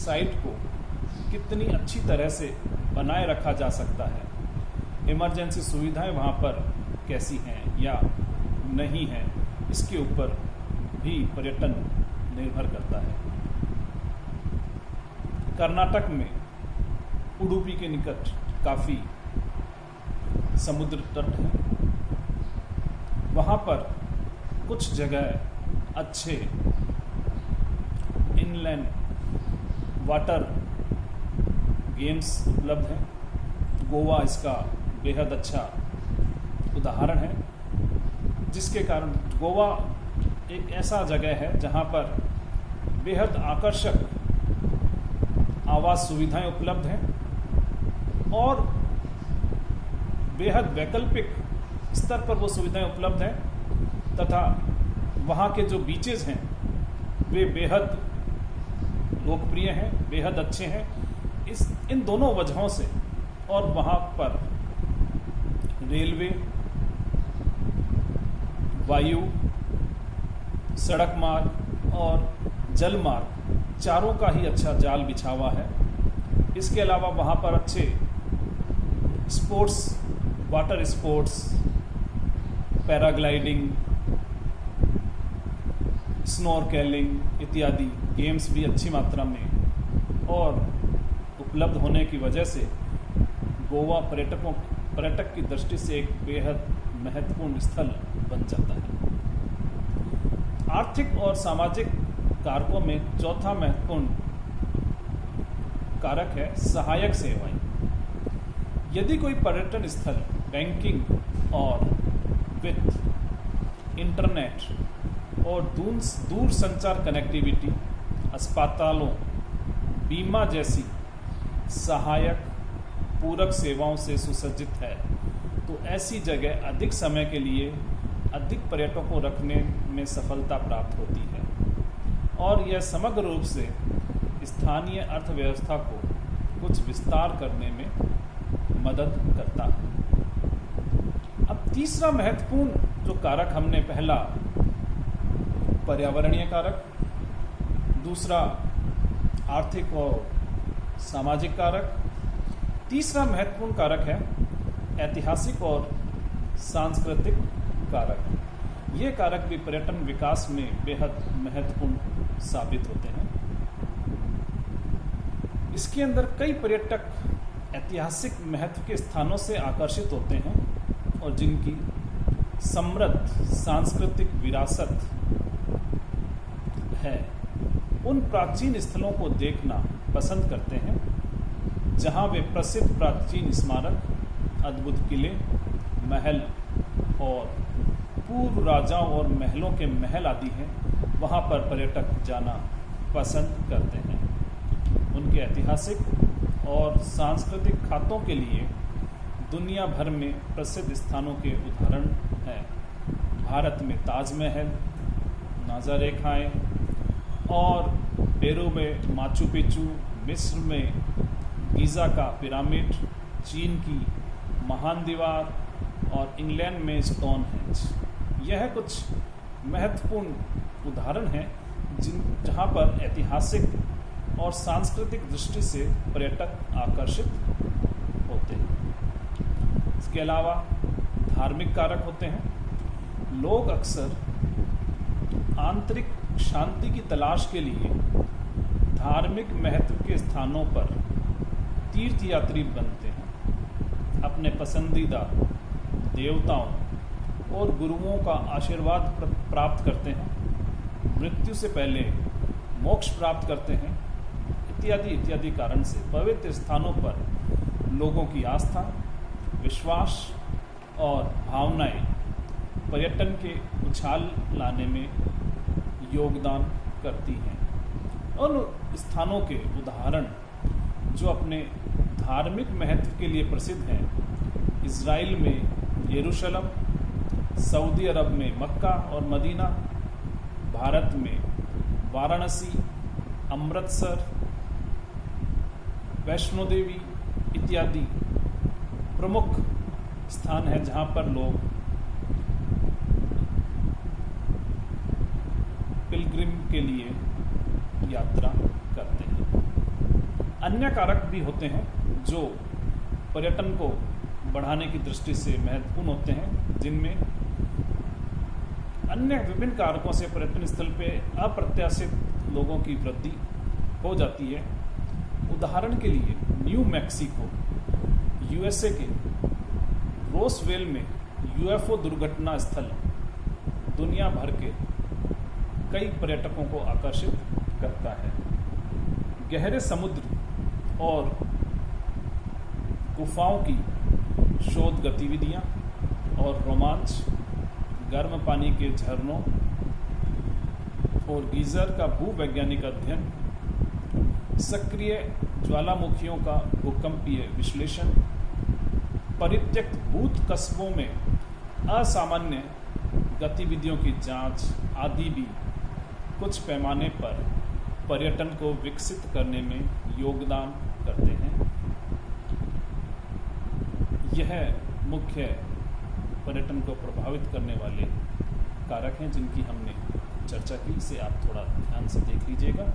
Site को कितनी अच्छी तरह से बनाए रखा जा सकता है, इमरजेंसी सुविधाएं वहाँ पर कैसी हैं या नहीं हैं, इसके ऊपर भी पर्यटन निर्भर करता है। कर्नाटक में उडुपी के निकट काफ़ी समुद्र तट है। वहाँ पर कुछ जगह अच्छे इनलैंड वाटर गेम्स उपलब्ध हैं। गोवा इसका बेहद अच्छा उदाहरण है, जिसके कारण गोवा एक ऐसा जगह है जहाँ पर बेहद आकर्षक आवास सुविधाएं उपलब्ध हैं और बेहद वैकल्पिक स्तर पर वो सुविधाएं उपलब्ध हैं तथा वहाँ के जो बीचेस हैं वे बेहद लोकप्रिय हैं, बेहद अच्छे हैं। इन दोनों वजहों से और वहाँ पर रेलवे, वायु, सड़क मार्ग और जल मार्ग चारों का ही अच्छा जाल बिछा हुआ है। इसके अलावा वहाँ पर अच्छे sports, water sports, paragliding, snorkelling इत्यादि गेम्स भी अच्छी मात्रा में और उपलब्ध होने की वजह से गोवा पर्यटक की दृष्टि से एक बेहद महत्वपूर्ण स्थल बन जाता है। आर्थिक और सामाजिक कारकों में चौथा महत्वपूर्ण कारक है सहायक सेवाएं। यदि कोई पर्यटन स्थल बैंकिंग और वित्त, इंटरनेट और दूर संचार कनेक्टिविटी, अस्पतालों, बीमा जैसी सहायक पूरक सेवाओं से सुसज्जित है तो ऐसी जगह अधिक समय के लिए अधिक पर्यटकों को रखने में सफलता प्राप्त होती है और यह समग्र रूप से स्थानीय अर्थव्यवस्था को कुछ विस्तार करने में मदद करता है। अब तीसरा महत्वपूर्ण जो कारक हमने पहला पर्यावरणीय कारक, दूसरा आर्थिक और सामाजिक कारक, तीसरा महत्वपूर्ण कारक है ऐतिहासिक और सांस्कृतिक कारक। ये कारक भी पर्यटन विकास में बेहद महत्वपूर्ण साबित होते हैं। इसके अंदर कई पर्यटक ऐतिहासिक महत्व के स्थानों से आकर्षित होते हैं और जिनकी समृद्ध सांस्कृतिक विरासत है उन प्राचीन स्थलों को देखना पसंद करते हैं जहां वे प्रसिद्ध प्राचीन स्मारक, अद्भुत किले, महल और पूर्व राजाओं और महलों के महल आदि हैं। वहां पर पर्यटक जाना पसंद करते हैं। उनके ऐतिहासिक और सांस्कृतिक खातों के लिए दुनिया भर में प्रसिद्ध स्थानों के उदाहरण हैं। भारत में ताजमहल, नाजा रेखाएं और पेरू में माचू पिचू, मिस्र में गीज़ा का पिरामिड, चीन की महान दीवार और इंग्लैंड में स्टोनहेंज। यह कुछ महत्वपूर्ण उदाहरण हैं जहां पर ऐतिहासिक और सांस्कृतिक दृष्टि से पर्यटक आकर्षित होते हैं। इसके अलावा धार्मिक कारक होते हैं। लोग अक्सर आंतरिक शांति की तलाश के लिए धार्मिक महत्व के स्थानों पर तीर्थयात्री बनते हैं। अपने पसंदीदा देवताओं और गुरुओं का आशीर्वाद प्राप्त करते हैं, मृत्यु से पहले मोक्ष प्राप्त करते हैं, इत्यादि कारण से पवित्र स्थानों पर लोगों की आस्था, विश्वास और भावनाएं पर्यटन के उछाल लाने में योगदान करती हैं। उन स्थानों के उदाहरण जो अपने धार्मिक महत्व के लिए प्रसिद्ध हैं, इज़राइल में यरूशलेम, सऊदी अरब में मक्का और मदीना, भारत में वाराणसी, अमृतसर, वैष्णो देवी इत्यादि प्रमुख स्थान हैं जहां पर लोग पिलग्रिम के लिए यात्रा करते हैं। अन्य कारक भी होते हैं जो पर्यटन को बढ़ाने की दृष्टि से महत्वपूर्ण होते हैं, जिनमें अन्य विभिन्न कारकों से पर्यटन स्थल पे अप्रत्याशित लोगों की वृद्धि हो जाती है। उदाहरण के लिए न्यू मैक्सिको यूएसए के रोसवेल में यूएफओ दुर्घटना स्थल दुनिया भर के कई पर्यटकों को आकर्षित करता है। गहरे समुद्र और गुफाओं की शोध गतिविधियां और रोमांच, गर्म पानी के झरनों और गीजर का भूवैज्ञानिक अध्ययन, सक्रिय ज्वालामुखियों का भूकंपीय विश्लेषण, परित्यक्त भूत कस्बों में असामान्य गतिविधियों की जांच आदि भी कुछ पैमाने पर पर्यटन को विकसित करने में योगदान करते हैं। यह मुख्य पर्यटन को प्रभावित करने वाले कारक हैं जिनकी हमने चर्चा की। इसे आप थोड़ा ध्यान से देख लीजिएगा।